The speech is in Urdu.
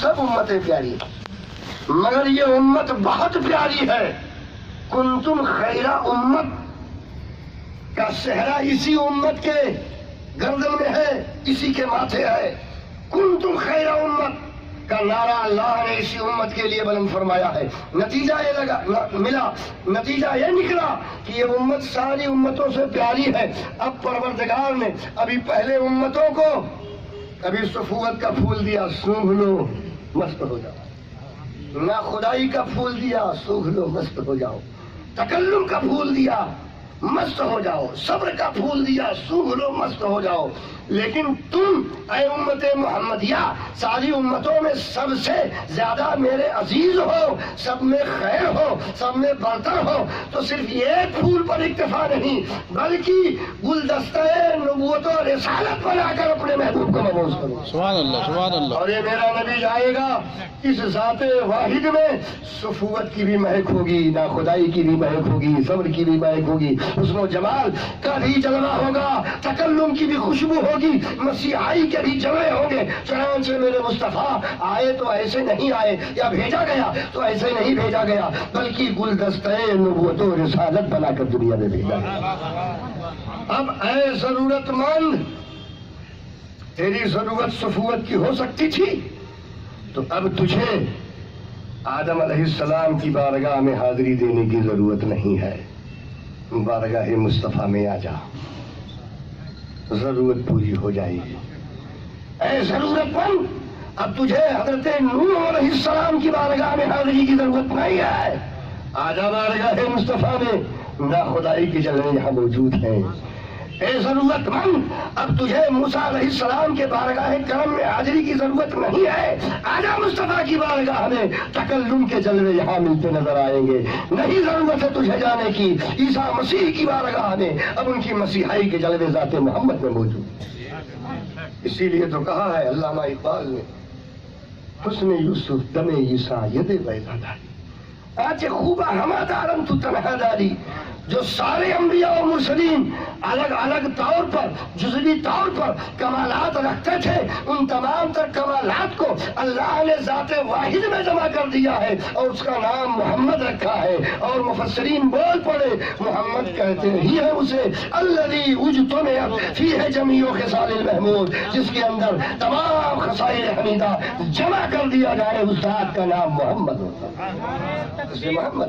سب امتیں پیاری ہیں، مگر یہ امت بہت پیاری ہے۔ کنتم خیر امت کا صحرا اسی امت کے گردن میں ہے، اسی کے ماتھے ہے۔ کنتم خیر امت کا نعرہ اللہ نے اسی امت کے لیے بلند فرمایا ہے۔ نتیجہ یہ نتیجہ یہ نکلا کہ یہ امت ساری امتوں سے پیاری ہے۔ اب پروردگار نے ابھی پہلے امتوں کو کبھی صفوت کا پھول دیا، سونگھ لو مست ہو جاؤ، نہ خدائی کا پھول دیا، سونگھ لو مست ہو جاؤ، تکلم کا پھول دیا مست ہو جاؤ، صبر کا پھول دیا سونگھ لو مست ہو جاؤ۔ لیکن تم اے امت محمدیہ ساری امتوں میں سب سے زیادہ میرے عزیز ہو، سب میں خیر ہو، سب میں برتر ہو، تو صرف ایک پھول پر اکتفا نہیں بلکہ گلدستہ نبوت و رسالت بنا کر اپنے محبوب کو مبعوث کرو۔ سبحان اللہ، سبحان اللہ۔ اور یہ میرا نبی جائے گا، اس ذات واحد میں صفوت کی بھی مہک ہوگی، نا خدائی کی بھی مہک ہوگی، صبر کی بھی مہک ہوگی، حسن و جمال کا بھی جلوہ ہوگا، تکلم کی بھی خوشبو ہوگی، مسیحائی کے بھی جلوے ہوں گے۔ چنانچہ میرے مصطفیٰ آئے تو ایسے نہیں آئے، یا بھیجا گیا تو ایسے نہیں بھیجا گیا، بلکہ گلدستہ نبوت و رسالت بنا کر دنیا میں بھیجا گیا۔ اب اے ضرورت مند، تیری ضرورت صفوت کی ہو سکتی تھی تو اب تجھے آدم علیہ السلام کی بارگاہ میں حاضری دینے کی ضرورت نہیں ہے، بارگاہ مصطفیٰ میں آ جا، ضرورت پوری ہو جائے گی۔ اے ضرورت مند، اب تجھے حضرت نوح علیہ السلام کی بارگاہ میں حاضری کی ضرورت نہیں ہے، آ جا بارگاہ مصطفیٰ میں، نہ خدائی کے جلوے یہاں موجود ہیں۔ اے ضرورت مند، اب تجھے موسیٰ علیہ السلام کے بارگاہ کرم میں حاضری کی ضرورت نہیں ہے، آجا مصطفیٰ کی بارگاہ میں، تکلم کے جلوے یہاں ملتے نظر آئیں گے۔ نہیں ضرورت ہے تجھے جانے کی عیسیٰ مسیح کی بارگاہ میں، اب ان کی مسیحائی کے جلوے ذات محمد میں موجود ہیں۔ اسی لیے تو کہا ہے علامہ اقبال نے، حسن یوسف دم عیسیٰ ید بیضا داری، آج خوبہ ہما دارن تو تنہا داری۔ جو سارے انبیاء و مرسلین الگ الگ طور پر جزوی طور پر کمالات رکھتے تھے، ان تمام تر کمالات کو اللہ نے ذات واحد میں جمع کر دیا ہے اور اس کا نام محمد رکھا ہے۔ اور مفسرین بول پڑے، محمد کہتے ہی ہے اسے الذی اجتمعت فیہ جمیع خصال المحمود، جس کے اندر تمام خصائل حمیدہ جمع کر دیا جائے، اس ذات کا نام محمد ہوتا ہے۔ محمد